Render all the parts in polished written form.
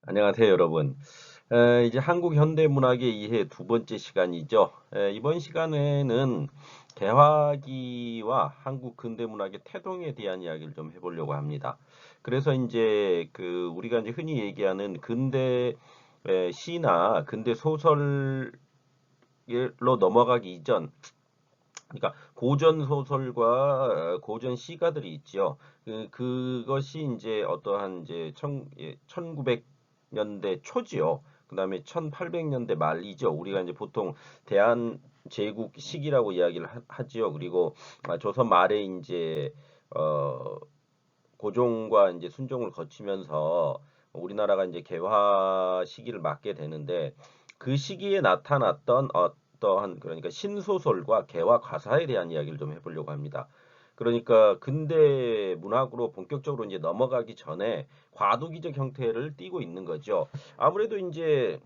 안녕하세요, 여러분. 이제 한국 현대문학의 이해 두 번째 시간이죠. 이번 시간에는 개화기와 한국 근대문학의 태동에 대한 이야기를 좀 해보려고 합니다. 그래서 이제 우리가 이제 흔히 얘기하는 근대 시나 근대 소설로 넘어가기 이전, 그러니까 고전 소설과 고전 시가들이 있죠. 그것이 이제 어떠한 이제 1900년대 초지요. 그다음에 1800년대 말이죠. 우리가 이제 보통 대한 제국 시기라고 이야기를 하지요. 그리고 조선 말에 이제 어 고종과 이제 순종을 거치면서 우리나라가 이제 개화 시기를 맞게 되는데 그 시기에 나타났던 어떠한 그러니까 신소설과 개화 가사에 대한 이야기를 좀 해보려고 합니다. 그러니까 근대 문학으로 본격적으로 이제 넘어가기 전에 과도기적 형태를 띠고 있는 거죠. 아무래도 이제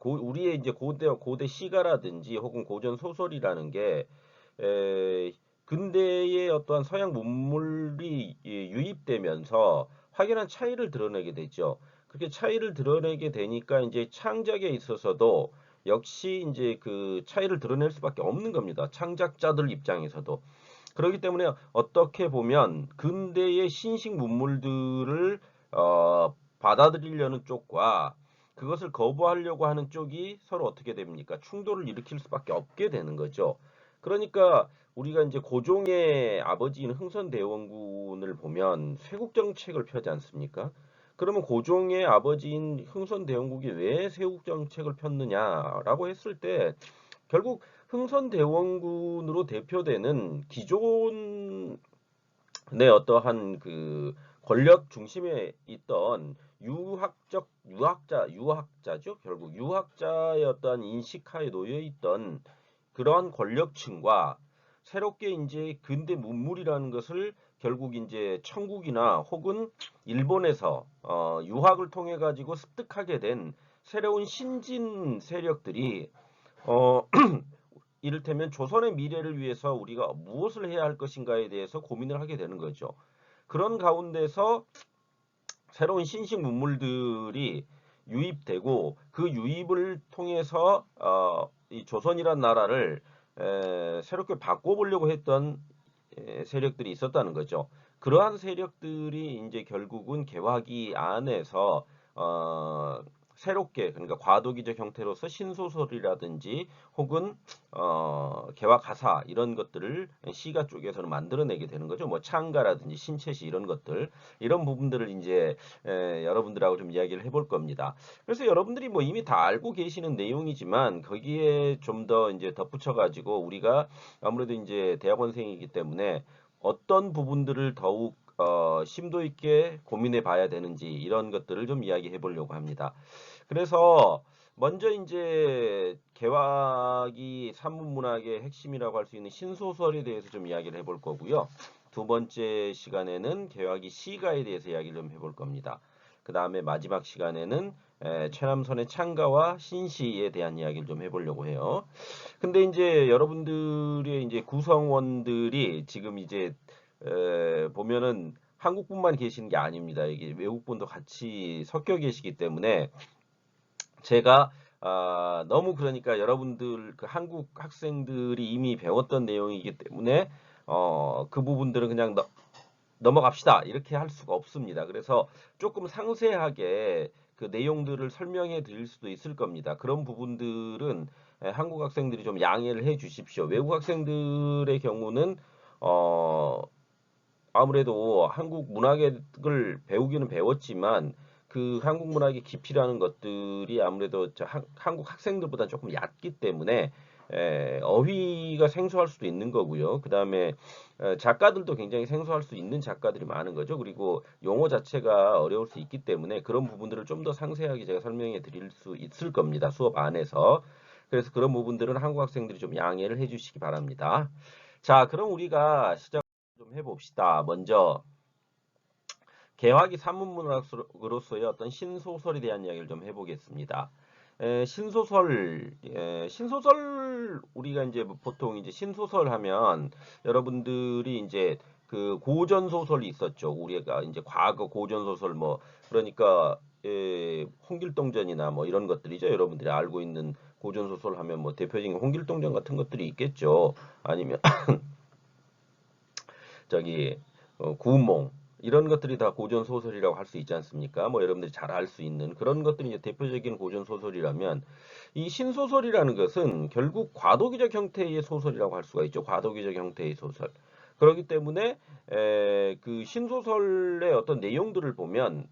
우리의 이제 고대 시가라든지 혹은 고전 소설이라는 게 에, 근대의 어떠한 서양 문물이 유입되면서 확연한 차이를 드러내게 되죠. 그렇게 차이를 드러내게 되니까 이제 창작에 있어서도 역시 이제 그 차이를 드러낼 수밖에 없는 겁니다. 창작자들 입장에서도. 그렇기 때문에 어떻게 보면 근대의 신식 문물들을 받아들이려는 쪽과 그것을 거부하려고 하는 쪽이 서로 어떻게 됩니까? 충돌을 일으킬 수밖에 없게 되는 거죠. 그러니까 우리가 이제 고종의 아버지인 흥선대원군을 보면 쇄국 정책을 펴지 않습니까? 그러면 고종의 아버지인 흥선대원국이 왜 쇄국 정책을 폈느냐라고 했을 때 결국 흥선대원군으로 대표되는 기존의 어떠한 그 권력 중심에 있던 유학자죠. 결국 유학자의 어떠한 인식하에 놓여 있던 그러한 권력층과 새롭게 이제 근대 문물이라는 것을 결국 이제 천국이나 혹은 일본에서 유학을 통해 가지고 습득하게 된 새로운 신진 세력들이 어 이를테면 조선의 미래를 위해서 우리가 무엇을 해야 할 것인가에 대해서 고민을 하게 되는 거죠. 그런 가운데서 새로운 신식 문물들이 유입되고 그 유입을 통해서 이 조선이란 나라를 새롭게 바꿔보려고 했던 세력들이 있었다는 거죠. 그러한 세력들이 이제 결국은 개화기 안에서 어, 새롭게 그러니까 과도기적 형태로서 신소설이라든지 혹은 개화 가사 이런 것들을 시가 쪽에서는 만들어내게 되는 거죠. 뭐 창가라든지 신체시 이런 것들 이런 부분들을 이제 여러분들하고 좀 이야기를 해볼 겁니다. 그래서 여러분들이 뭐 이미 다 알고 계시는 내용이지만 거기에 좀 더 이제 덧붙여 가지고 우리가 아무래도 이제 대학원생이기 때문에 어떤 부분들을 더욱 심도 있게 고민해 봐야 되는지 이런 것들을 좀 이야기해 보려고 합니다. 그래서 먼저 이제 개화기 산문문학의 핵심이라고 할 수 있는 신소설에 대해서 좀 이야기를 해볼 거고요. 두 번째 시간에는 개화기 시가에 대해서 이야기를 좀 해볼 겁니다. 그 다음에 마지막 시간에는 최남선의 창가와 신시에 대한 이야기를 좀 해보려고 해요. 근데 이제 여러분들의 이제 구성원들이 지금 이제 보면은 한국분만 계시는 게 아닙니다. 이게 외국분도 같이 섞여 계시기 때문에 제가 너무 그러니까 여러분들 그 한국 학생들이 이미 배웠던 내용이기 때문에 그 부분들은 그냥 넘어갑시다. 이렇게 할 수가 없습니다. 그래서 조금 상세하게 그 내용들을 설명해 드릴 수도 있을 겁니다. 그런 부분들은 한국 학생들이 좀 양해를 해 주십시오. 외국 학생들의 경우는 어, 아무래도 한국 문학을 배우기는 배웠지만 그 한국 문학의 깊이라는 것들이 아무래도 한국 학생들보다 조금 얕기 때문에 어휘가 생소할 수도 있는 거고요. 그 다음에 작가들도 굉장히 생소할 수 있는 작가들이 많은 거죠. 그리고 용어 자체가 어려울 수 있기 때문에 그런 부분들을 좀 더 상세하게 제가 설명해 드릴 수 있을 겁니다. 수업 안에서. 그래서 그런 부분들은 한국 학생들이 좀 양해를 해 주시기 바랍니다. 자, 그럼 우리가 시작 좀 해봅시다. 먼저 개화기 산문문학으로서의 어떤 신소설에 대한 이야기를 좀 해보겠습니다. 신소설 우리가 이제 뭐 보통 이제 신소설 하면 여러분들이 이제 그 고전 소설이 있었죠. 우리가 이제 과거 고전 소설 뭐 그러니까 홍길동전이나 뭐 이런 것들이죠. 여러분들이 알고 있는 고전 소설 하면 뭐 대표적인 홍길동전 같은 것들이 있겠죠. 아니면 저기 구운몽 이런 것들이 다 고전 소설이라고 할 수 있지 않습니까? 뭐 여러분들이 잘 알 수 있는 그런 것들이 이제 대표적인 고전 소설이라면 이 신소설이라는 것은 결국 과도기적 형태의 소설이라고 할 수가 있죠. 과도기적 형태의 소설. 그렇기 때문에 그 신소설의 어떤 내용들을 보면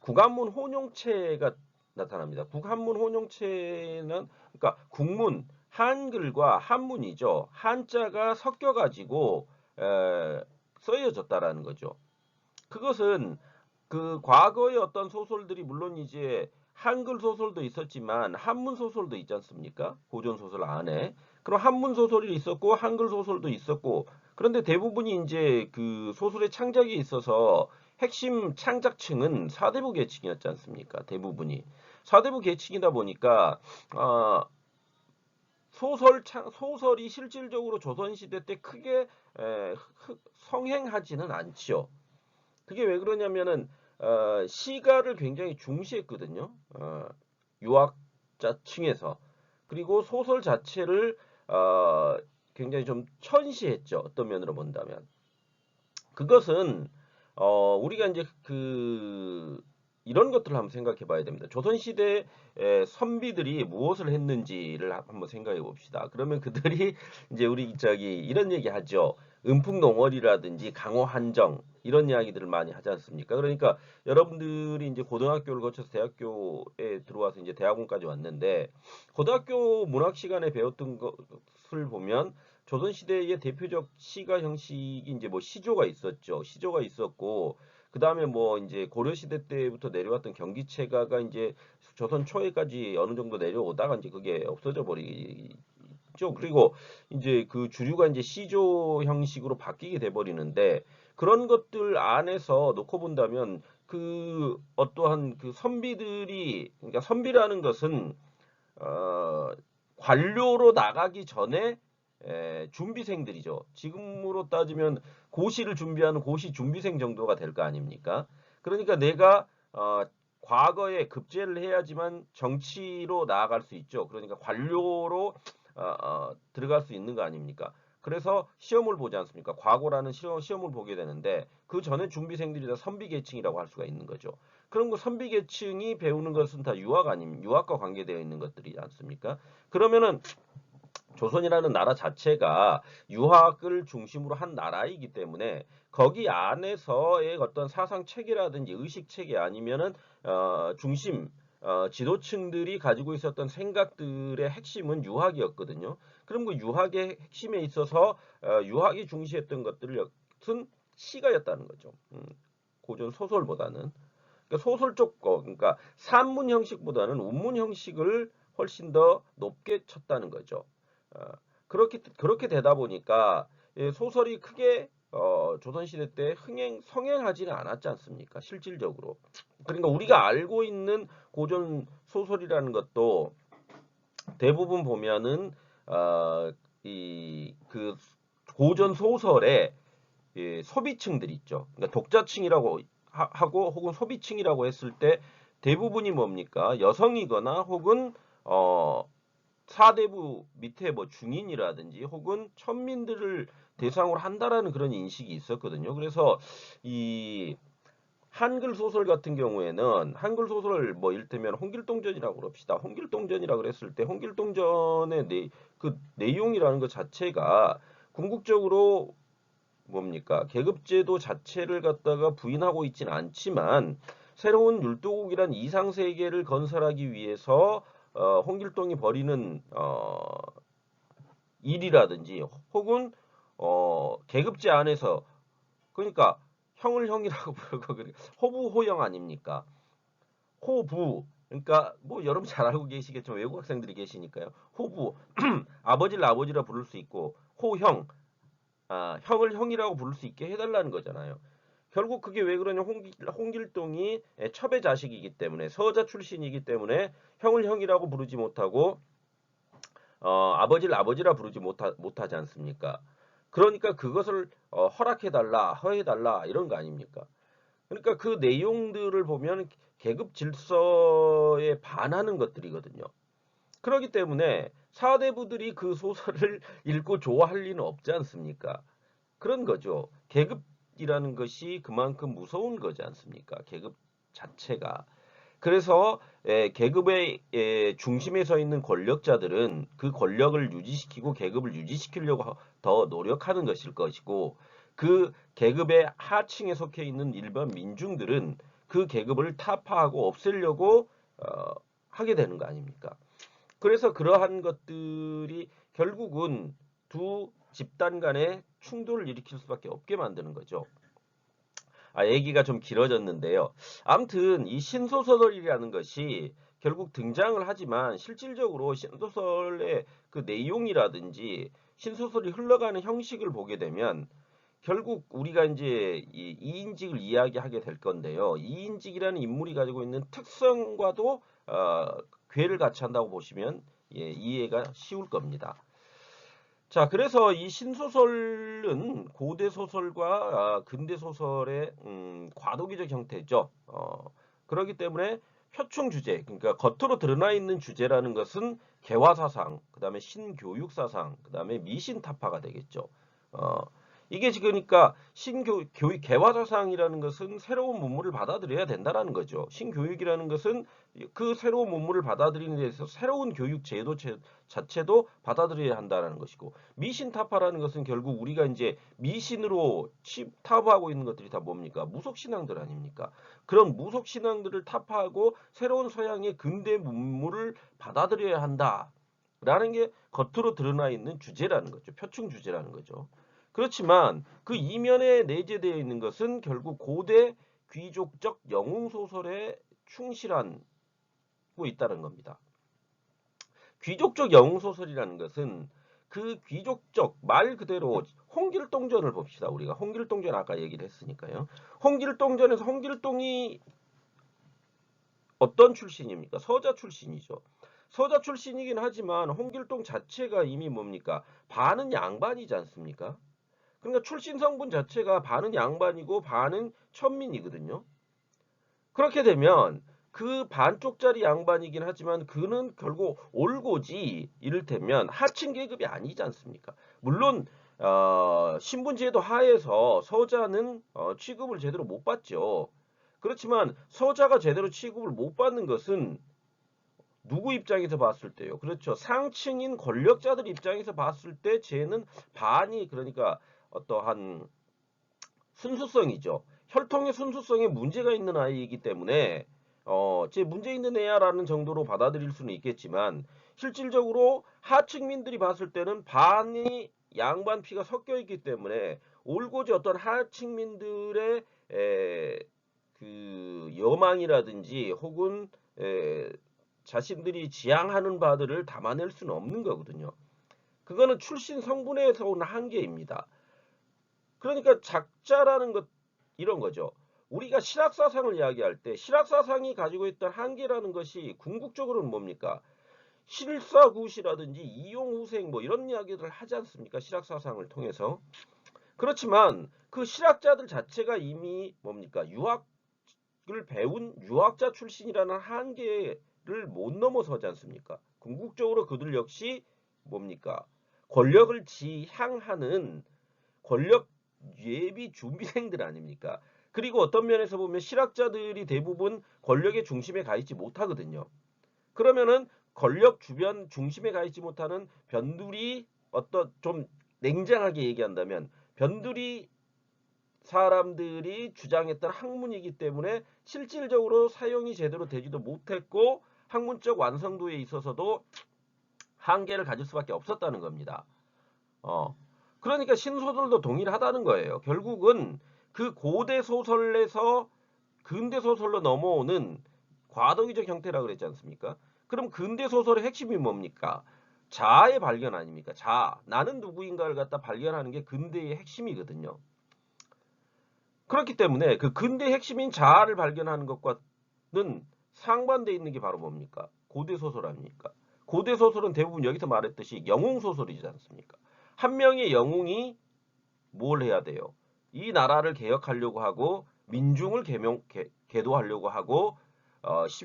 국한문 혼용체가 나타납니다. 국한문 혼용체는 그러니까 국문 한글과 한문이죠. 한자가 섞여 가지고 쓰여졌다라는 거죠. 그것은 그 과거의 어떤 소설들이 물론 이제 한글 소설도 있었지만 한문 소설도 있지 않습니까? 고전 소설 안에. 그럼 한문 소설이 있었고 한글 소설도 있었고 그런데 대부분이 이제 그 소설의 창작에 있어서 핵심 창작층은 사대부 계층이었지 않습니까? 대부분이. 사대부 계층이다 보니까 어, 소설이 실질적으로 조선시대 때 크게 성행하지는 않지요. 그게 왜 그러냐면은 시가를 굉장히 중시했거든요. 유학자층에서. 그리고 소설 자체를 굉장히 좀 천시했죠. 어떤 면으로 본다면. 그것은 우리가 이제 그 이런 것들을 한번 생각해 봐야 됩니다. 조선시대 선비들이 무엇을 했는지를 한번 생각해 봅시다. 그러면 그들이 이제 우리 저기 이런 얘기 하죠. 은풍농월이라든지 강호한정 이런 이야기들을 많이 하지 않습니까? 그러니까 여러분들이 이제 고등학교를 거쳐서 대학교에 들어와서 이제 대학원까지 왔는데 고등학교 문학 시간에 배웠던 것을 보면 조선시대의 대표적 시가 형식이 이제 뭐 시조가 있었죠. 시조가 있었고, 그 다음에 뭐 이제 고려시대 때부터 내려왔던 경기체가가 이제 조선 초에까지 어느 정도 내려오다가 이제 그게 없어져 버리죠. 그리고 이제 그 주류가 이제 시조 형식으로 바뀌게 돼 버리는데 그런 것들 안에서 놓고 본다면 그 어떠한 그 선비들이 그러니까 선비라는 것은 어, 관료로 나가기 전에 준비생들이죠. 지금으로 따지면 고시를 준비하는 고시 준비생 정도가 될 거 아닙니까? 그러니까 내가 과거에 급제를 해야지만 정치로 나아갈 수 있죠. 그러니까 관료로 들어갈 수 있는 거 아닙니까? 그래서 시험을 보지 않습니까? 과거라는 시험을 보게 되는데 그 전에 준비생들이 다 선비 계층이라고 할 수가 있는 거죠. 그런 거 선비 계층이 배우는 것은 다 유학과 관계되어 있는 것들이지 않습니까? 그러면은 조선이라는 나라 자체가 유학을 중심으로 한 나라이기 때문에 거기 안에서의 어떤 사상 체계라든지 의식 체계 아니면은 중심 지도층들이 가지고 있었던 생각들의 핵심은 유학이었거든요. 그럼 그 유학의 핵심에 있어서 유학이 중시했던 것들은 시가였다는 거죠. 고전 소설보다는. 그러니까 소설 쪽 거, 그러니까 산문 형식보다는 운문 형식을 훨씬 더 높게 쳤다는 거죠. 어, 그렇게 되다 보니까 소설이 크게 조선시대 때 성행하지는 않았지 않습니까? 실질적으로. 그러니까 우리가 알고 있는 고전 소설이라는 것도 대부분 보면은 이 그 고전 소설의 소비층들 있죠. 그러니까 독자층이라고 하고 혹은 소비층이라고 했을 때 대부분이 뭡니까? 여성이거나 혹은 사대부 밑에 뭐 중인이라든지 혹은 천민들을 대상으로 한다라는 그런 인식이 있었거든요. 그래서 이 한글 소설 같은 경우에는 한글 소설 뭐 이를테면 홍길동전이라고 그럽시다. 홍길동전이라고 그랬을 때 홍길동전의 그 내용이라는 것 자체가 궁극적으로 뭡니까? 계급제도 자체를 갖다가 부인하고 있지는 않지만 새로운 율도국이란 이상 세계를 건설하기 위해서 홍길동이 벌이는 일이라든지 혹은 계급제 안에서 그러니까 형을 형이라고 부르고 호부호형 아닙니까? 호부 그러니까 뭐 여러분 잘 알고 계시겠지만 외국 학생들이 계시니까요. 호부 아버지를 아버지라 부를 수 있고 호형 형을 형이라고 부를 수 있게 해달라는 거잖아요. 결국 그게 왜 그러냐 홍길동이 첩의 자식이기 때문에 서자 출신이기 때문에 형을 형이라고 부르지 못하고 아버지를 아버지라 부르지 못하지 않습니까? 그러니까 그것을 허락해달라, 허해달라 이런 거 아닙니까? 그러니까 그 내용들을 보면 계급 질서에 반하는 것들이거든요. 그렇기 때문에 사대부들이 그 소설을 읽고 좋아할 리는 없지 않습니까? 그런 거죠. 계급이라는 것이 그만큼 무서운 거지 않습니까? 계급 자체가. 그래서 계급의 중심에 서 있는 권력자들은 그 권력을 유지시키고 계급을 유지시키려고 더 노력하는 것일 것이고, 그 계급의 하층에 속해 있는 일반 민중들은 그 계급을 타파하고 없애려고 하게 되는 거 아닙니까? 그래서 그러한 것들이 결국은 두 집단 간의 충돌을 일으킬 수밖에 없게 만드는 거죠. 얘기가 좀 길어졌는데요. 아무튼 이 신소설이라는 것이 결국 등장을 하지만 실질적으로 신소설의 그 내용이라든지 신소설이 흘러가는 형식을 보게 되면 결국 우리가 이제 이 이인직을 이야기하게 될 건데요. 이인직이라는 인물이 가지고 있는 특성과도 궤를 같이 한다고 보시면 이해가 쉬울 겁니다. 자, 그래서 이 신소설은 고대 소설과 근대 소설의 과도기적 형태죠. 그렇기 때문에 표충 주제, 그러니까 겉으로 드러나 있는 주제라는 것은 개화사상, 그 다음에 신교육사상, 그 다음에 미신타파가 되겠죠. 어, 이게 지금 그러니까 개화사상이라는 것은 새로운 문물을 받아들여야 된다라는 거죠. 신교육이라는 것은 그 새로운 문물을 받아들이는 데 있어서 새로운 교육 제도 자체도 받아들여야 한다는 것이고, 미신타파라는 것은 결국 우리가 이제 미신으로 타파하고 있는 것들이 다 뭡니까? 무속신앙들 아닙니까? 그런 무속신앙들을 타파하고 새로운 서양의 근대 문물을 받아들여야 한다라는 게 겉으로 드러나 있는 주제라는 거죠. 표충 주제라는 거죠. 그렇지만 그 이면에 내재되어 있는 것은 결국 고대 귀족적 영웅 소설에 충실한 고 있다는 겁니다. 귀족적 영웅 소설이라는 것은 그 귀족적 말 그대로 홍길동전을 봅시다. 우리가 홍길동전 아까 얘기를 했으니까요. 홍길동전에서 홍길동이 어떤 출신입니까? 서자 출신이죠. 서자 출신이긴 하지만 홍길동 자체가 이미 뭡니까? 반은 양반이지 않습니까? 그러니까 출신 성분 자체가 반은 양반이고 반은 천민이거든요. 그렇게 되면 그 반쪽짜리 양반이긴 하지만 그는 결국 올고지 이를테면 하층 계급이 아니지 않습니까? 물론 신분제도 하에서 서자는 취급을 제대로 못 받죠. 그렇지만 서자가 제대로 취급을 못 받는 것은 누구 입장에서 봤을 때요? 그렇죠. 상층인 권력자들 입장에서 봤을 때 쟤는 반이 그러니까 어떠한 순수성이죠. 혈통의 순수성에 문제가 있는 아이이기 때문에 제 문제 있는 애야라는 정도로 받아들일 수는 있겠지만 실질적으로 하층민들이 봤을 때는 반이 양반 피가 섞여 있기 때문에 올고지 어떤 하층민들의 그 여망이라든지 혹은 자신들이 지향하는 바들을 담아낼 수는 없는 거거든요. 그거는 출신 성분에서 오는 한계입니다. 그러니까 작자라는 것 이런 거죠. 우리가 실학사상을 이야기할 때 실학사상이 가지고 있던 한계라는 것이 궁극적으로는 뭡니까? 실사구시라든지 이용후생 뭐 이런 이야기들을 하지 않습니까? 실학사상을 통해서. 그렇지만 그 실학자들 자체가 이미 뭡니까? 유학을 배운 유학자 출신이라는 한계를 못 넘어서지 않습니까? 궁극적으로 그들 역시 뭡니까? 권력을 지향하는 권력 예비 준비생들 아닙니까? 그리고 어떤 면에서 보면 실학자들이 대부분 권력의 중심에 가 있지 못하거든요. 그러면은 권력 주변 중심에 가 있지 못하는 변두리 어떤 좀 냉정하게 얘기한다면 변두리 사람들이 주장했던 학문이기 때문에 실질적으로 사용이 제대로 되지도 못했고 학문적 완성도에 있어서도 한계를 가질 수밖에 없었다는 겁니다. 그러니까 신소설도 동일하다는 거예요. 결국은 그 고대 소설에서 근대 소설로 넘어오는 과도기적 형태라고 그랬지 않습니까? 그럼 근대 소설의 핵심이 뭡니까? 자아의 발견 아닙니까? 자아. 나는 누구인가를 갖다 발견하는 게 근대의 핵심이거든요. 그렇기 때문에 그 근대의 핵심인 자아를 발견하는 것과는 상반되어 있는 게 바로 뭡니까? 고대 소설 아닙니까? 고대 소설은 대부분 여기서 말했듯이 영웅 소설이지 않습니까? 한 명의 영웅이 뭘 해야 돼요? 이 나라를 개혁하려고 하고 민중을 계도하려고 하고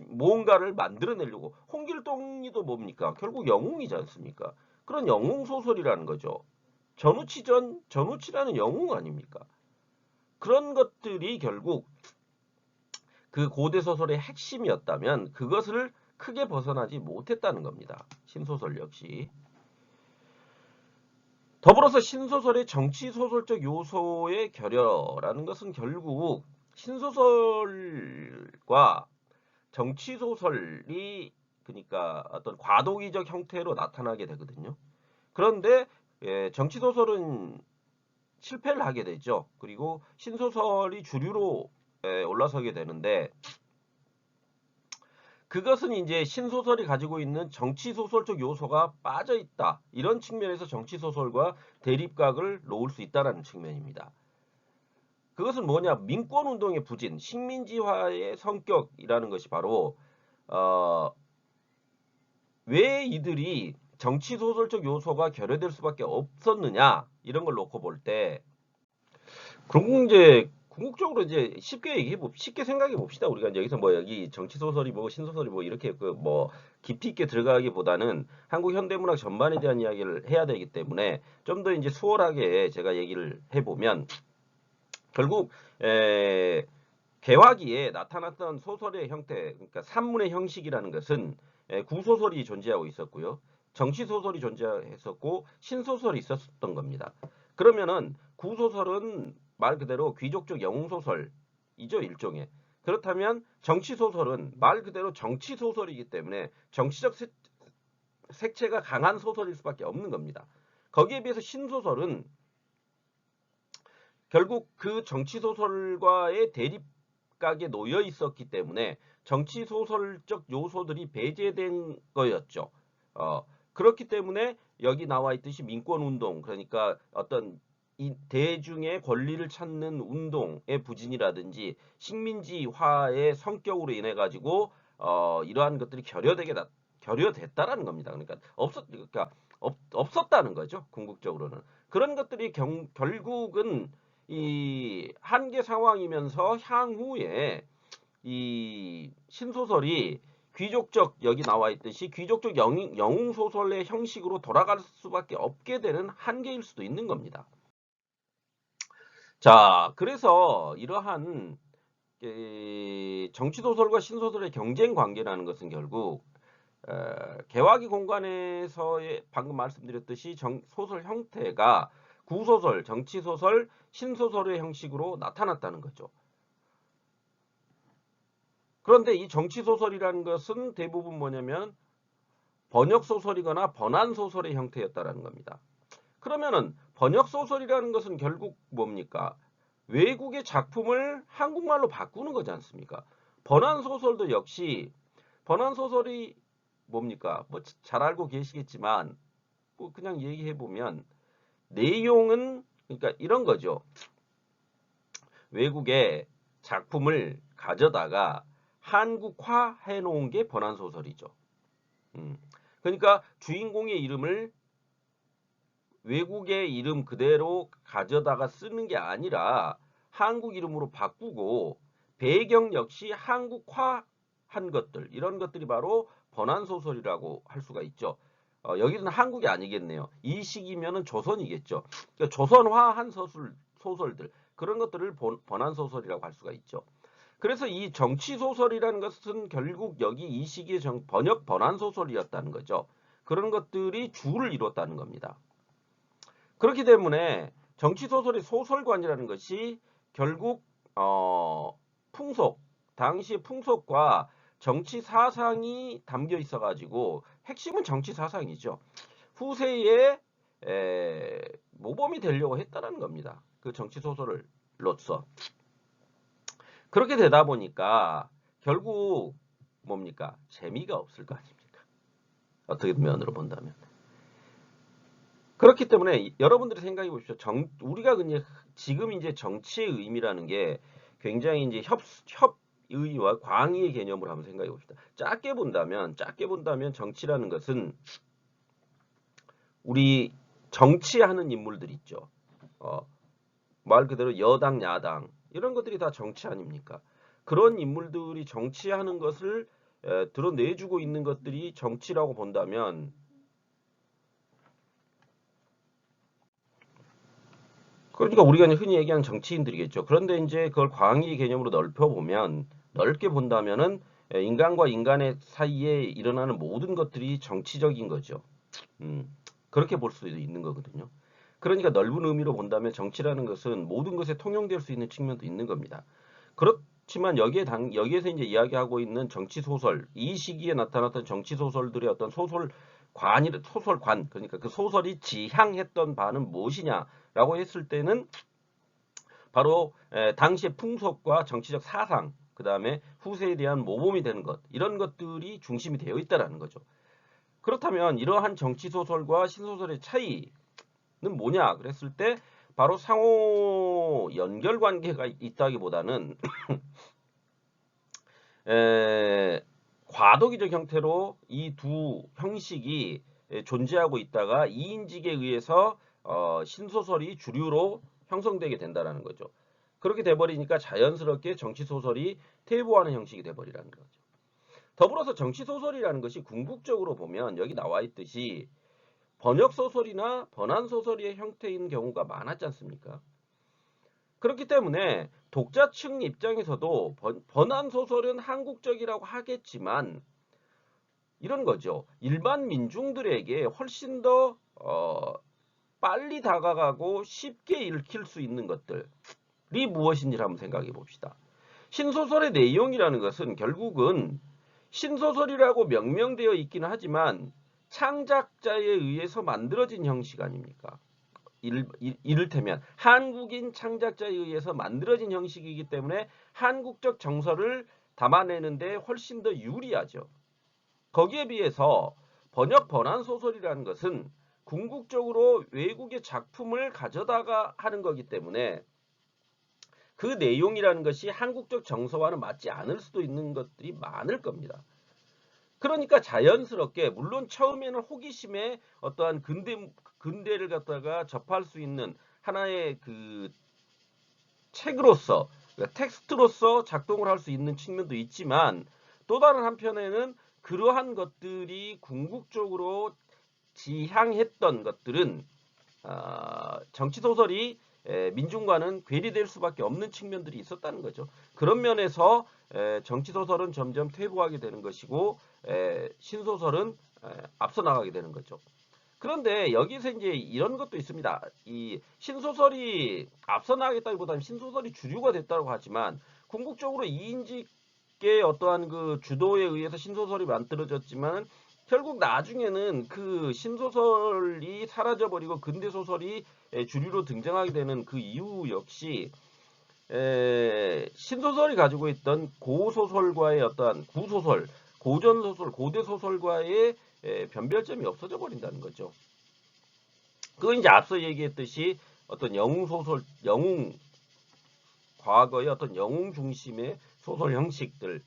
뭔가를 만들어내려고. 홍길동이도 뭡니까? 결국 영웅이지 않습니까? 그런 영웅 소설이라는 거죠. 전우치라는 영웅 아닙니까? 그런 것들이 결국 그 고대 소설의 핵심이었다면 그것을 크게 벗어나지 못했다는 겁니다. 신소설 역시. 더불어서 신소설의 정치소설적 요소의 결여라는 것은 결국 신소설과 정치소설이 그러니까 어떤 과도기적 형태로 나타나게 되거든요. 그런데 정치소설은 실패를 하게 되죠. 그리고 신소설이 주류로 올라서게 되는데 그것은 이제 신소설이 가지고 있는 정치소설적 요소가 빠져 있다. 이런 측면에서 정치소설과 대립각을 놓을 수 있다는 측면입니다. 그것은 뭐냐? 민권운동의 부진, 식민지화의 성격이라는 것이 바로 왜 이들이 정치소설적 요소가 결여될 수밖에 없었느냐 이런 걸 놓고 볼 때 그럼 이제 궁극적으로 이제 쉽게 생각해 봅시다. 우리가 이제 여기서 뭐 여기 정치 소설이 뭐 신소설이 뭐 이렇게 그 뭐 깊이 있게 들어가기보다는 한국 현대문학 전반에 대한 이야기를 해야 되기 때문에 좀 더 이제 수월하게 제가 얘기를 해보면 결국 개화기에 나타났던 소설의 형태, 그러니까 산문의 형식이라는 것은 구소설이 존재하고 있었고요. 정치소설이 존재했었고 신소설이 있었던 겁니다. 그러면은 구소설은 말 그대로 귀족적 영웅소설이죠, 일종의. 그렇다면 정치소설은 말 그대로 정치소설이기 때문에 정치적 색채가 강한 소설일 수밖에 없는 겁니다. 거기에 비해서 신소설은 결국 그 정치소설과의 대립각에 놓여 있었기 때문에 정치소설적 요소들이 배제된 거였죠. 그렇기 때문에 여기 나와 있듯이 민권운동, 그러니까 어떤 이 대중의 권리를 찾는 운동의 부진이라든지 식민지화의 성격으로 인해 가지고 이러한 것들이 결여됐다라는 겁니다. 그러니까 없었다는 거죠. 궁극적으로는 그런 것들이 결국은 이 한계 상황이면서 향후에 이 신소설이 귀족적 여기 나와 있듯이 귀족적 영웅 소설의 형식으로 돌아갈 수밖에 없게 되는 한계일 수도 있는 겁니다. 자, 그래서 이러한 정치 소설과 신소설의 경쟁 관계라는 것은 결국 개화기 공간에서의 방금 말씀드렸듯이 소설 형태가 구소설, 정치소설, 신소설의 형식으로 나타났다는 거죠. 그런데 이 정치소설이라는 것은 대부분 뭐냐면 번역소설이거나 번안소설의 형태였다라는 겁니다. 그러면은 번역소설이라는 것은 결국 뭡니까? 외국의 작품을 한국말로 바꾸는 거지 않습니까? 번안소설도 역시 번안소설이 뭡니까? 뭐 잘 알고 계시겠지만 뭐 그냥 얘기해 보면 내용은 그러니까 이런 거죠. 외국의 작품을 가져다가 한국화 해놓은 게 번안소설이죠. 그러니까 주인공의 이름을 외국의 이름 그대로 가져다가 쓰는 게 아니라 한국 이름으로 바꾸고 배경 역시 한국화한 것들 이런 것들이 바로 번안소설이라고 할 수가 있죠. 여기는 한국이 아니겠네요. 이 시기면은 조선이겠죠. 그러니까 조선화한 소설들 그런 것들을 번안소설이라고 할 수가 있죠. 그래서 이 정치소설이라는 것은 결국 여기 이 시기의 번역 번안소설이었다는 거죠. 그런 것들이 주를 이뤘다는 겁니다. 그렇기 때문에 정치소설의 소설관이라는 것이 결국 풍속, 당시의 풍속과 정치 사상이 담겨 있어 가지고 핵심은 정치 사상이죠. 후세에 모범이 되려고 했다는 겁니다. 그 정치 소설로서. 그렇게 되다 보니까 결국 뭡니까? 재미가 없을 거 아닙니까? 어떻게 면으로 본다면. 그렇기 때문에 여러분들이 생각해 보십시오. 우리가 그냥 지금 이제 정치의 의미라는 게 굉장히 이제 협의와 광의의 개념으로 한번 생각해 봅시다. 작게 본다면 정치라는 것은 우리 정치하는 인물들 있죠. 말 그대로 여당, 야당 이런 것들이 다 정치 아닙니까? 그런 인물들이 정치하는 것을 드러내주고 있는 것들이 정치라고 본다면 그러니까 우리가 흔히 얘기하는 정치인들이겠죠. 그런데 이제 그걸 광의 개념으로 넓혀보면 넓게 본다면은 인간과 인간의 사이에 일어나는 모든 것들이 정치적인 거죠. 음, 그렇게 볼 수도 있는 거거든요. 그러니까 넓은 의미로 본다면 정치라는 것은 모든 것에 통용될 수 있는 측면도 있는 겁니다. 그렇지만 여기에서 이제 이야기하고 있는 정치 소설, 이 시기에 나타났던 정치 소설들의 어떤 소설관, 그러니까 그 소설이 지향했던 바는 무엇이냐라고 했을 때는 바로 당시의 풍속과 정치적 사상, 그 다음에 후세에 대한 모범이 되는 것, 이런 것들이 중심이 되어 있다라는 거죠. 그렇다면 이러한 정치 소설과 신소설의 차이는 뭐냐 그랬을 때 바로 상호 연결 관계가 있다기보다는 과도기적 형태로 이 두 형식이 존재하고 있다가 이인직에 의해서 신소설이 주류로 형성되게 된다는 거죠. 그렇게 돼버리니까 자연스럽게 정치소설이 퇴보하는 형식이 돼버리라는 거죠. 더불어서 정치소설이라는 것이 궁극적으로 보면 여기 나와 있듯이 번역소설이나 번안소설의 형태인 경우가 많았지 않습니까? 그렇기 때문에 독자층 입장에서도 번안소설은 한국적이라고 하겠지만 이런 거죠. 일반 민중들에게 훨씬 더 빨리 다가가고 쉽게 읽힐 수 있는 것들이 무엇인지를 한번 생각해 봅시다. 신소설의 내용이라는 것은 결국은 신소설이라고 명명되어 있기는 하지만 창작자에 의해서 만들어진 형식 아닙니까? 이를테면 한국인 창작자에 의해서 만들어진 형식이기 때문에 한국적 정서를 담아내는데 훨씬 더 유리하죠. 거기에 비해서 번역 번안 소설이라는 것은 궁극적으로 외국의 작품을 가져다가 하는 거기 때문에 그 내용이라는 것이 한국적 정서와는 맞지 않을 수도 있는 것들이 많을 겁니다. 그러니까 자연스럽게 물론 처음에는 호기심에 어떠한 근대를 갖다가 접할 수 있는 하나의 그 책으로서 그러니까 텍스트로서 작동을 할 수 있는 측면도 있지만 또 다른 한편에는 그러한 것들이 궁극적으로 지향했던 것들은 정치 소설이 민중과는 괴리될 수밖에 없는 측면들이 있었다는 거죠. 그런 면에서 정치 소설은 점점 퇴보하게 되는 것이고 신소설은 앞서 나가게 되는 거죠. 그런데 여기서 이제 이런 것도 있습니다. 이 신소설이 앞서 나가겠다기보다는 신소설이 주류가 됐다고 하지만 궁극적으로 이인직의 어떠한 그 주도에 의해서 신소설이 만들어졌지만 결국 나중에는 그 신소설이 사라져버리고 근대소설이 주류로 등장하게 되는 그 이유 역시 신소설이 가지고 있던 고소설과의 어떠한 구소설, 고전소설, 고대소설과의 변별점이 없어져 버린다는 거죠. 그건 이제 앞서 얘기했듯이 어떤 영웅소설, 과거의 어떤 영웅 중심의 소설 형식들,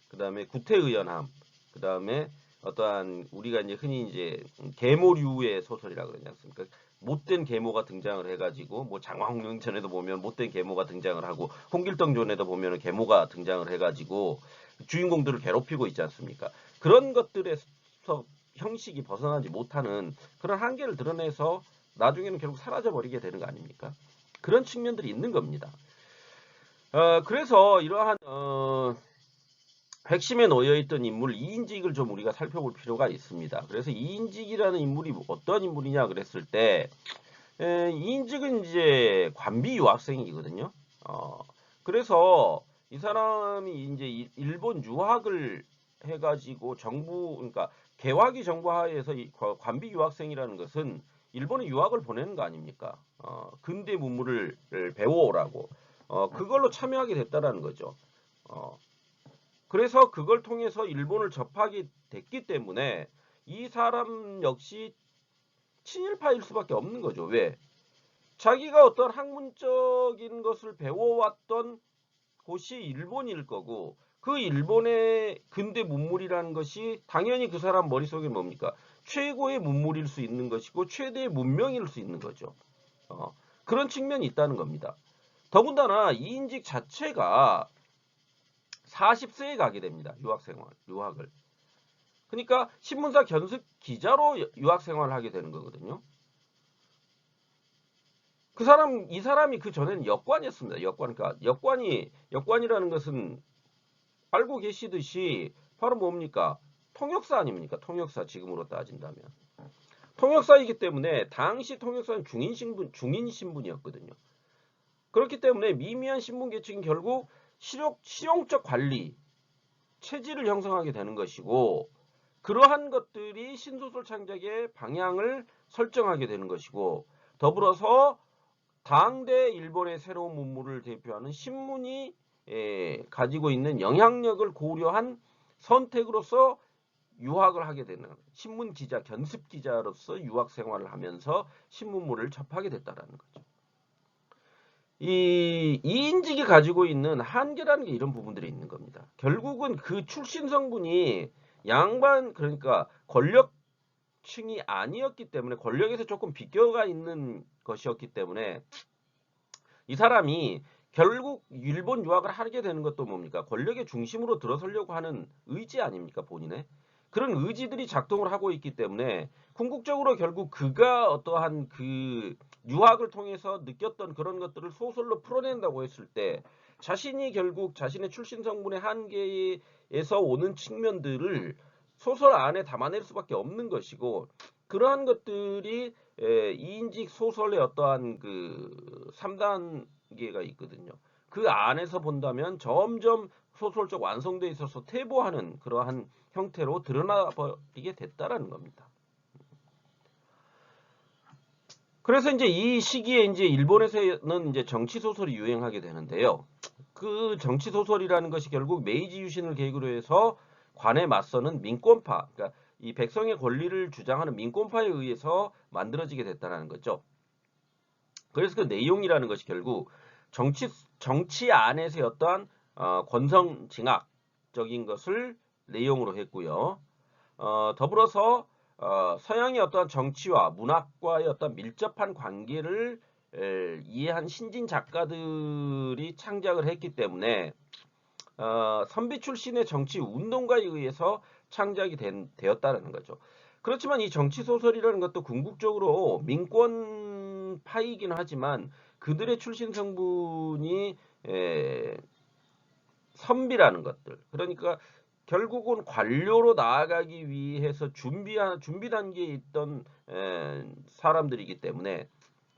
그 다음에 구태의연함, 그 다음에 어떠한 우리가 이제 흔히 이제 계모류의 소설이라 그러지 않습니까? 못된 계모가 등장을 해가지고 뭐 장화홍련전에도 보면 못된 계모가 등장을 하고 홍길동전에도 보면 계모가 등장을 해가지고 주인공들을 괴롭히고 있지 않습니까? 그런 것들에서 형식이 벗어나지 못하는 그런 한계를 드러내서 나중에는 결국 사라져 버리게 되는 거 아닙니까? 그런 측면들이 있는 겁니다. 그래서 이러한 핵심에 놓여있던 인물 이인직을 좀 우리가 살펴볼 필요가 있습니다. 그래서 이인직이라는 인물이 어떤 인물이냐 그랬을 때 이인직은 이제 관비 유학생이거든요. 그래서 이 사람이 이제 일본 유학을 해가지고 그러니까 개화기 정부 하에서 이 관비 유학생이라는 것은 일본에 유학을 보내는 거 아닙니까? 근대 문물을 배워오라고. 그걸로 참여하게 됐다라는 거죠. 그래서 그걸 통해서 일본을 접하게 됐기 때문에 이 사람 역시 친일파일 수밖에 없는 거죠. 왜? 자기가 어떤 학문적인 것을 배워왔던 곳이 일본일 거고 그 일본의 근대 문물이라는 것이 당연히 그 사람 머릿속에 뭡니까? 최고의 문물일 수 있는 것이고 최대의 문명일 수 있는 거죠. 그런 측면이 있다는 겁니다. 더군다나 이인직 자체가 40세에 가게 됩니다. 유학을. 그러니까 신문사 견습 기자로 유학 생활을 하게 되는 거거든요. 이 사람이 그 전에는 역관이었습니다. 그러니까 역관이라는 것은 알고 계시듯이 바로 뭡니까? 통역사 아닙니까? 통역사 지금으로 따진다면. 통역사이기 때문에 당시 통역사는 중인 신분이었거든요. 그렇기 때문에 미미한 신분 계층이 결국 실용적 관리, 체질을 형성하게 되는 것이고, 그러한 것들이 신소설 창작의 방향을 설정하게 되는 것이고, 더불어서 당대 일본의 새로운 문물을 대표하는 신문이 가지고 있는 영향력을 고려한 선택으로서 유학을 하게 되는, 신문 기자, 견습 기자로서 유학 생활을 하면서 신문물을 접하게 됐다라는 거죠. 이 이인직이 가지고 있는 한계라는 게 이런 부분들이 있는 겁니다. 결국은 그 출신 성분이 그러니까 권력층이 아니었기 때문에, 권력에서 조금 비껴가 있는 것이었기 때문에 이 사람이 결국 일본 유학을 하게 되는 것도 뭡니까? 권력의 중심으로 들어서려고 하는 의지 아닙니까? 본인의. 그런 의지들이 작동을 하고 있기 때문에 궁극적으로 결국 그가 어떠한 그 유학을 통해서 느꼈던 그런 것들을 소설로 풀어낸다고 했을 때 자신이 결국 자신의 출신 성분의 한계에서 오는 측면들을 소설 안에 담아낼 수밖에 없는 것이고, 그러한 것들이 이인직 소설의 어떠한 그 3단계가 있거든요. 그 안에서 본다면 점점 소설적 완성도에 있어서 퇴보하는 그러한 형태로 드러나 버리게 됐다라는 겁니다. 그래서 이제 이 시기에 이제 일본에서는 이제 정치 소설이 유행하게 되는데요. 그 정치 소설이라는 것이 결국 메이지 유신을 계기로 해서 관에 맞서는 민권파, 그러니까 이 백성의 권리를 주장하는 민권파에 의해서 만들어지게 됐다는 거죠. 그래서 그 내용이라는 것이 결국 정치 안에서의 어떠한 권성징악적인 것을 내용으로 했고요. 더불어서 서양의 어떠한 정치와 문학과의 어떤 밀접한 관계를 이해한 신진 작가들이 창작을 했기 때문에 선비 출신의 정치 운동가에 의해서 창작이 되었다는 거죠. 그렇지만 이 정치 소설이라는 것도 궁극적으로 민권파이긴 하지만 그들의 출신 성분이 선비라는 것들, 그러니까 결국은 관료로 나아가기 위해서 준비 단계에 있던 사람들이기 때문에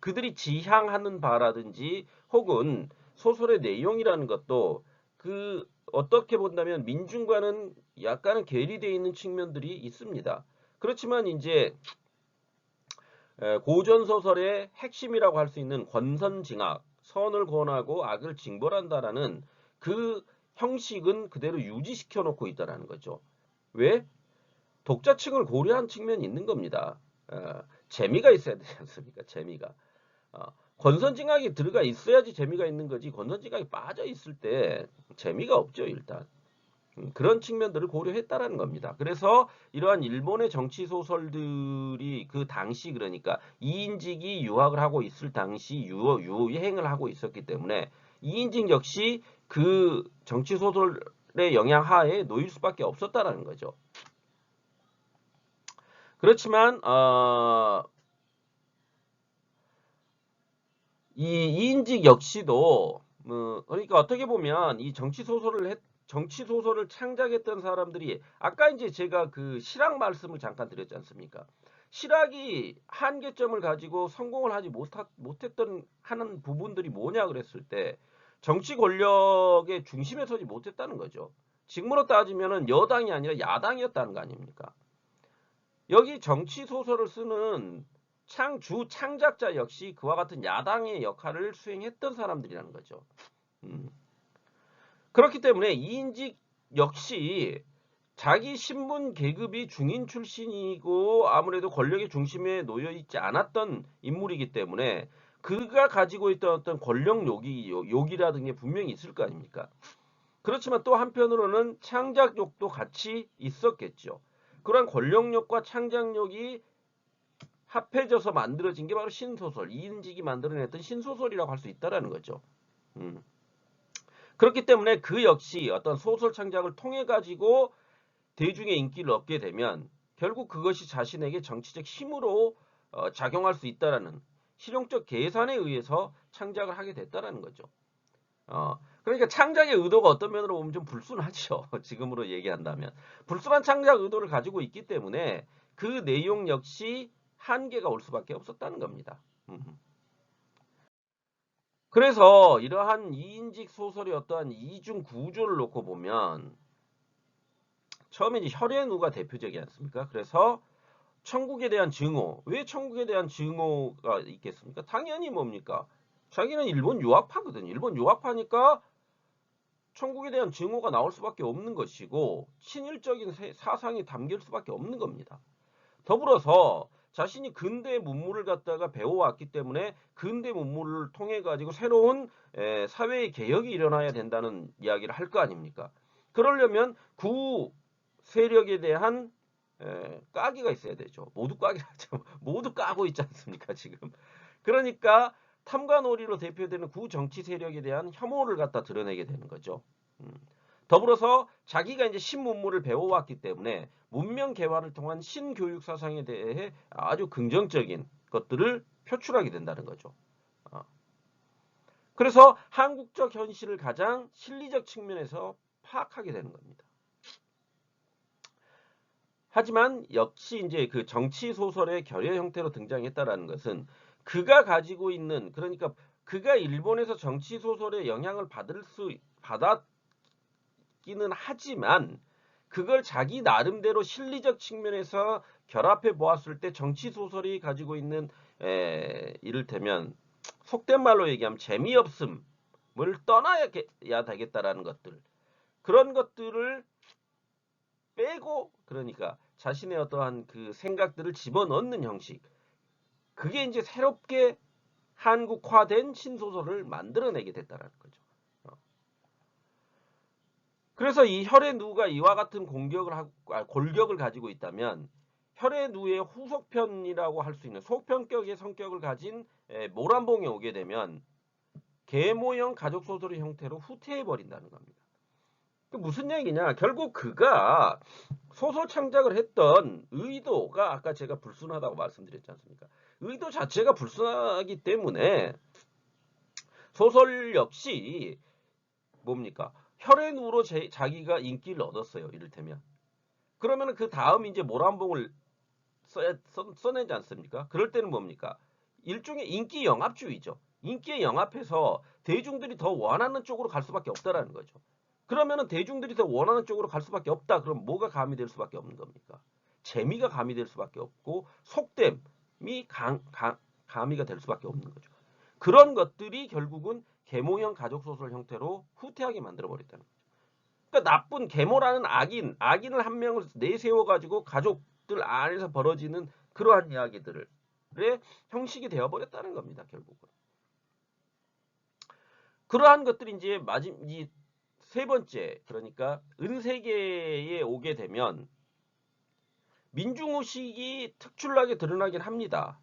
그들이 지향하는 바라든지 혹은 소설의 내용이라는 것도 그 어떻게 본다면 민중과는 약간은 괴리되어 있는 측면들이 있습니다. 그렇지만 이제 고전 소설의 핵심이라고 할 수 있는 권선징악, 선을 권하고 악을 징벌한다라는 그 형식은 그대로 유지시켜 놓고 있다는 거죠. 왜? 독자층을 고려한 측면이 있는 겁니다. 재미가 있어야 되지 않습니까? 재미가. 권선징악이 들어가 있어야지 재미가 있는 거지, 권선징악이 빠져 있을 때 재미가 없죠, 일단. 그런 측면들을 고려했다라는 겁니다. 그래서 이러한 일본의 정치 소설들이 그 당시, 그러니까 이인직이 유학을 하고 있을 당시 유행을 하고 있었기 때문에 이인직 역시 그 정치 소설의 영향 하에 놓일 수밖에 없었다라는 거죠. 그렇지만 이 이인직 역시도 그러니까 어떻게 보면 이 정치 소설을 창작했던 사람들이, 아까 이제 제가 그 실학 말씀을 잠깐 드렸지 않습니까? 실학이 한계점을 가지고 성공을 하지 못했던 하는 부분들이 뭐냐 그랬을 때 정치 권력의 중심에 서지 못했다는 거죠. 지금으로 따지면은 여당이 아니라 야당이었다는 거 아닙니까? 여기 정치 소설을 쓰는 창작자 역시 그와 같은 야당의 역할을 수행했던 사람들이라는 거죠. 그렇기 때문에 이인직 역시 자기 신분 계급이 중인 출신이고 아무래도 권력의 중심에 놓여 있지 않았던 인물이기 때문에 그가 가지고 있던 어떤 권력 욕이라든지 분명히 있을 거 아닙니까? 그렇지만 또 한편으로는 창작욕도 같이 있었겠죠. 그러한 권력욕과 창작욕이 합해져서 만들어진 게 바로 신소설, 이인직이 만들어냈던 신소설이라고 할 수 있다라는 거죠. 그렇기 때문에 그 역시 어떤 소설 창작을 통해 가지고 대중의 인기를 얻게 되면 결국 그것이 자신에게 정치적 힘으로 작용할 수 있다라는 실용적 계산에 의해서 창작을 하게 됐다라는 거죠. 그러니까 창작의 의도가 어떤 면으로 보면 좀 불순하죠. 지금으로 얘기한다면. 불순한 창작 의도를 가지고 있기 때문에 그 내용 역시 한계가 올 수밖에 없었다는 겁니다. 그래서 이러한 이인직 소설의 어떠한 이중 구조를 놓고 보면 처음에 이제 혈앤우가 대표적이지 않습니까? 그래서 천국에 대한 증오. 왜 천국에 대한 증오가 있겠습니까? 당연히 뭡니까? 자기는 일본 유학파거든요. 일본 유학파니까 천국에 대한 증오가 나올 수밖에 없는 것이고 친일적인 사상이 담길 수밖에 없는 겁니다. 더불어서 자신이 근대 문물을 갖다가 배워왔기 때문에 근대 문물을 통해 가지고 새로운 사회의 개혁이 일어나야 된다는 이야기를 할 거 아닙니까? 그러려면 구 세력에 대한 까기가 있어야 되죠. 모두 까기하죠. 모두 까고 있지 않습니까, 지금. 그러니까 탐관오리로 대표되는 구 정치 세력에 대한 혐오를 갖다 드러내게 되는 거죠. 더불어서 자기가 이제 신문물을 배워왔기 때문에 문명 개화를 통한 신교육 사상에 대해 아주 긍정적인 것들을 표출하게 된다는 거죠. 그래서 한국적 현실을 가장 실리적 측면에서 파악하게 되는 겁니다. 하지만 역시 이제 그 정치 소설의 결여 형태로 등장했다라는 것은 그가 가지고 있는, 그러니까 그가 일본에서 정치 소설의 영향을 받았기는 하지만 그걸 자기 나름대로 실리적 측면에서 결합해 보았을 때 정치 소설이 가지고 있는 이를테면 속된 말로 얘기하면 재미없음을 떠나야 되겠다라는 것들, 그런 것들을 빼고, 그러니까 자신의 어떠한 그 생각들을 집어넣는 형식, 그게 이제 새롭게 한국화된 신소설을 만들어내게 됐다라는 거죠. 그래서 이 혈의누가 이와 같은 골격을 가지고 있다면 혈의누의 후속편이라고 할 수 있는 속편격의 성격을 가진 모란봉에 오게 되면 계모형 가족소설의 형태로 후퇴해버린다는 겁니다. 무슨 얘기냐? 결국 그가 소설 창작을 했던 의도가 아까 제가 불순하다고 말씀드렸지 않습니까? 의도 자체가 불순하기 때문에 소설 역시 뭡니까? 혈앤우로 자기가 인기를 얻었어요. 이를테면. 그러면 그 다음 이제 모란봉을 써내지 않습니까? 그럴 때는 뭡니까? 일종의 인기 영합주의죠. 인기에 영합해서 대중들이 더 원하는 쪽으로 갈 수밖에 없다라는 거죠. 그러면은 대중들이 더 원하는 쪽으로 갈 수밖에 없다. 그럼 뭐가 가미될 수밖에 없는 겁니까? 재미가 가미될 수밖에 없고 속됨이 가미가 될 수밖에 없는 거죠. 그런 것들이 결국은 계모형 가족소설 형태로 후퇴하게 만들어버렸다는 거죠. 그러니까 나쁜 계모라는 악인을 한 명을 내세워가지고 가족들 안에서 벌어지는 그러한 이야기들의 형식이 되어버렸다는 겁니다. 결국은. 그러한 것들이 이제 이 세 번째, 그러니까 은세계에 오게 되면 민중의식이 특출나게 드러나긴 합니다.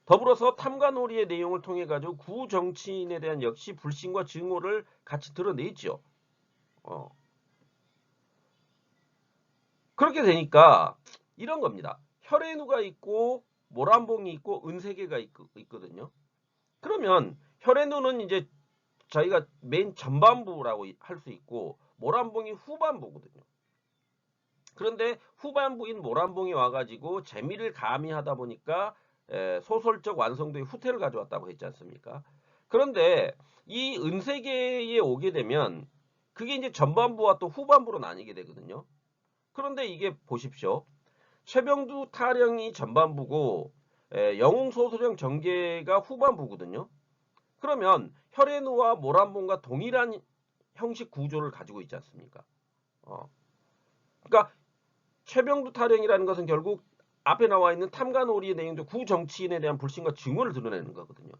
더불어서 탐관오리의 내용을 통해 가지고 구정치인에 대한 역시 불신과 증오를 같이 드러내죠. 그렇게 되니까 이런 겁니다. 혈의누가 있고 모란봉이 있고 은세계가 있거든요. 그러면 혈의누는 이제 저희가 맨 전반부라고 할 수 있고 모란봉이 후반부거든요. 그런데 후반부인 모란봉이 와가지고 재미를 가미하다 보니까 소설적 완성도의 후퇴를 가져왔다고 했지 않습니까? 그런데 이 은세계에 오게 되면 그게 이제 전반부와 또 후반부로 나뉘게 되거든요. 그런데 이게 보십시오. 최병두 타령이 전반부고 영웅소설형 전개가 후반부거든요. 그러면 혈의누와 모란봉과 동일한 형식 구조를 가지고 있지 않습니까? 그러니까 최병두 타령이라는 것은 결국 앞에 나와 있는 탐관오리의 내용도 구정치인에 대한 불신과 증오를 드러내는 거거든요.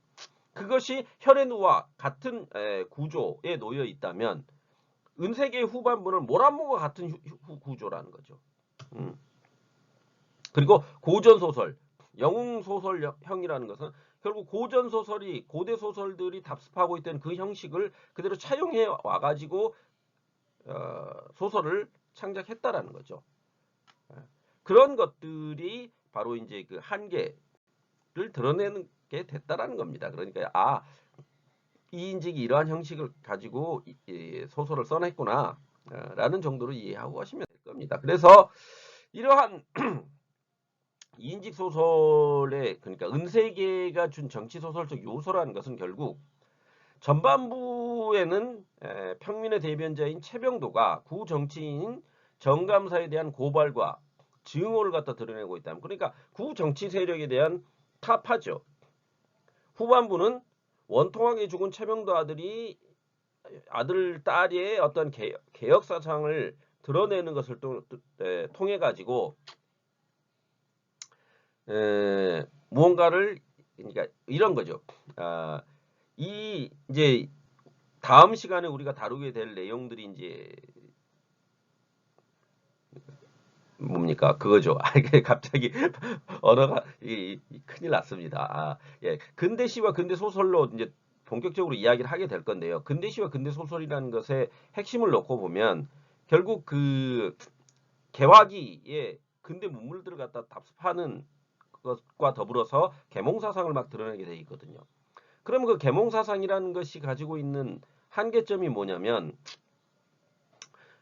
그것이 혈의누와 같은 구조에 놓여 있다면 은세계의 후반부는 모란봉과 같은 구조라는 거죠. 그리고 고전소설, 영웅소설형이라는 것은 결국 고전 소설이 고대 소설들이 답습하고 있던 그 형식을 그대로 차용해 와가지고 소설을 창작했다라는 거죠. 그런 것들이 바로 이제 그 한계를 드러내는 게 됐다라는 겁니다. 그러니까 이인직이 이러한 형식을 가지고 소설을 써냈구나 라는 정도로 이해하고 하시면 될 겁니다. 그래서 이러한 이인직 소설의 그러니까 은세계가 준 정치 소설적 요소라는 것은 결국 전반부에는 평민의 대변자인 최병도가 구 정치인인 정감사에 대한 고발과 증오를 갖다 드러내고 있다. 그러니까 구 정치 세력에 대한 타파죠. 후반부는 원통하게 죽은 최병도 아들 딸의 어떤 개혁 사상을 드러내는 것을 통해 가지고 무언가를 그러니까 이런 거죠. 이제 다음 시간에 우리가 다루게 될 내용들이 이제 뭡니까? 그거죠. 갑자기 언어가 큰일 났습니다. 예. 근대시와 근대소설로 이제 본격적으로 이야기를 하게 될 건데요. 근대시와 근대소설이라는 것의 핵심을 놓고 보면 결국 그 개화기의 근대 문물들을 갖다 답습하는 것과 더불어서 계몽사상을 막 드러내게 돼 있거든요. 그러면 그 계몽사상이라는 것이 가지고 있는 한계점이 뭐냐면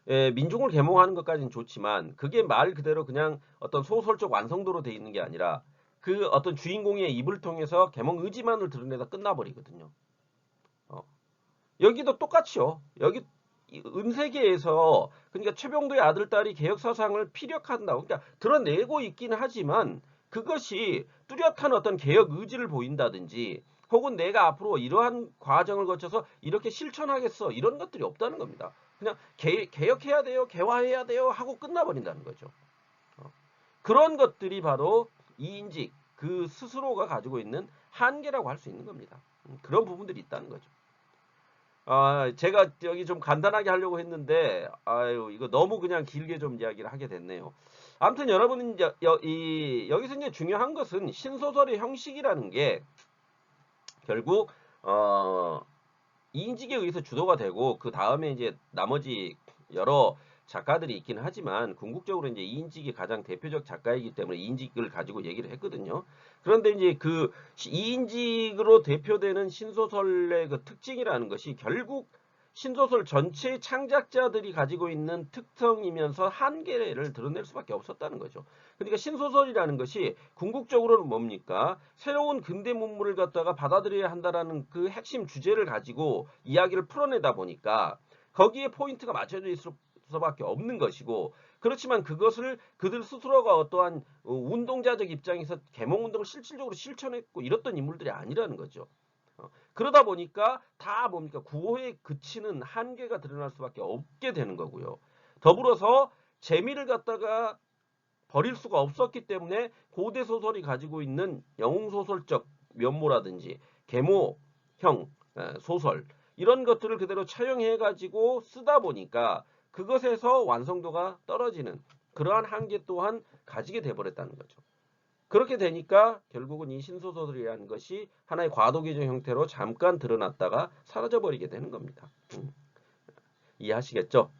민중을 계몽하는 것까지는 좋지만 그게 말 그대로 그냥 어떤 소설적 완성도로 돼 있는 게 아니라 그 어떤 주인공의 입을 통해서 계몽 의지만을 드러내다 끝나버리거든요. 여기도 똑같이요. 여기 은세계에서 그러니까 최병도의 아들 딸이 개혁 사상을 피력한다고 그러니까 드러내고 있기는 하지만 그것이 뚜렷한 어떤 개혁 의지를 보인다든지 혹은 내가 앞으로 이러한 과정을 거쳐서 이렇게 실천하겠어 이런 것들이 없다는 겁니다. 그냥 개혁해야 돼요, 개화해야 돼요 하고 끝나버린다는 거죠. 그런 것들이 바로 이인직 그 스스로가 가지고 있는 한계라고 할 수 있는 겁니다. 그런 부분들이 있다는 거죠. 제가 여기 좀 간단하게 하려고 했는데, 이거 너무 그냥 길게 좀 이야기를 하게 됐네요. 아무튼 여러분은 여기서 이제 중요한 것은 신소설의 형식이라는 게 결국, 이인직에 의해서 주도가 되고, 그 다음에 이제 나머지 여러 작가들이 있긴 하지만, 궁극적으로 이제 이인직이 가장 대표적 작가이기 때문에 이인직을 가지고 얘기를 했거든요. 그런데 이제 그 이인직으로 대표되는 신소설의 그 특징이라는 것이 결국 신소설 전체의 창작자들이 가지고 있는 특성이면서 한계를 드러낼 수밖에 없었다는 거죠. 그러니까 신소설이라는 것이 궁극적으로는 뭡니까? 새로운 근대 문물을 갖다가 받아들여야 한다라는 그 핵심 주제를 가지고 이야기를 풀어내다 보니까 거기에 포인트가 맞춰져 있을 수밖에 없는 것이고 그렇지만 그것을 그들 스스로가 어떠한 운동자적 입장에서 계몽운동을 실질적으로 실천했고 이랬던 인물들이 아니라는 거죠. 그러다 보니까 다 뭡니까 구호에 그치는 한계가 드러날 수밖에 없게 되는 거고요. 더불어서 재미를 갖다가 버릴 수가 없었기 때문에 고대 소설이 가지고 있는 영웅소설적 면모라든지 계모형 소설 이런 것들을 그대로 차용해 가지고 쓰다 보니까 그것에서 완성도가 떨어지는 그러한 한계 또한 가지게 돼버렸다는 거죠. 그렇게 되니까 결국은 이 신소설이라는 것이 하나의 과도기적 형태로 잠깐 드러났다가 사라져버리게 되는 겁니다. 이해하시겠죠?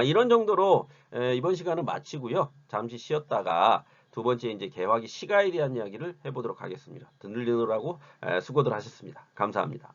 이런 정도로 이번 시간은 마치고요. 잠시 쉬었다가 두 번째 이제 개화기 시가에 대한 이야기를 해보도록 하겠습니다. 듣느라고 수고들 하셨습니다. 감사합니다.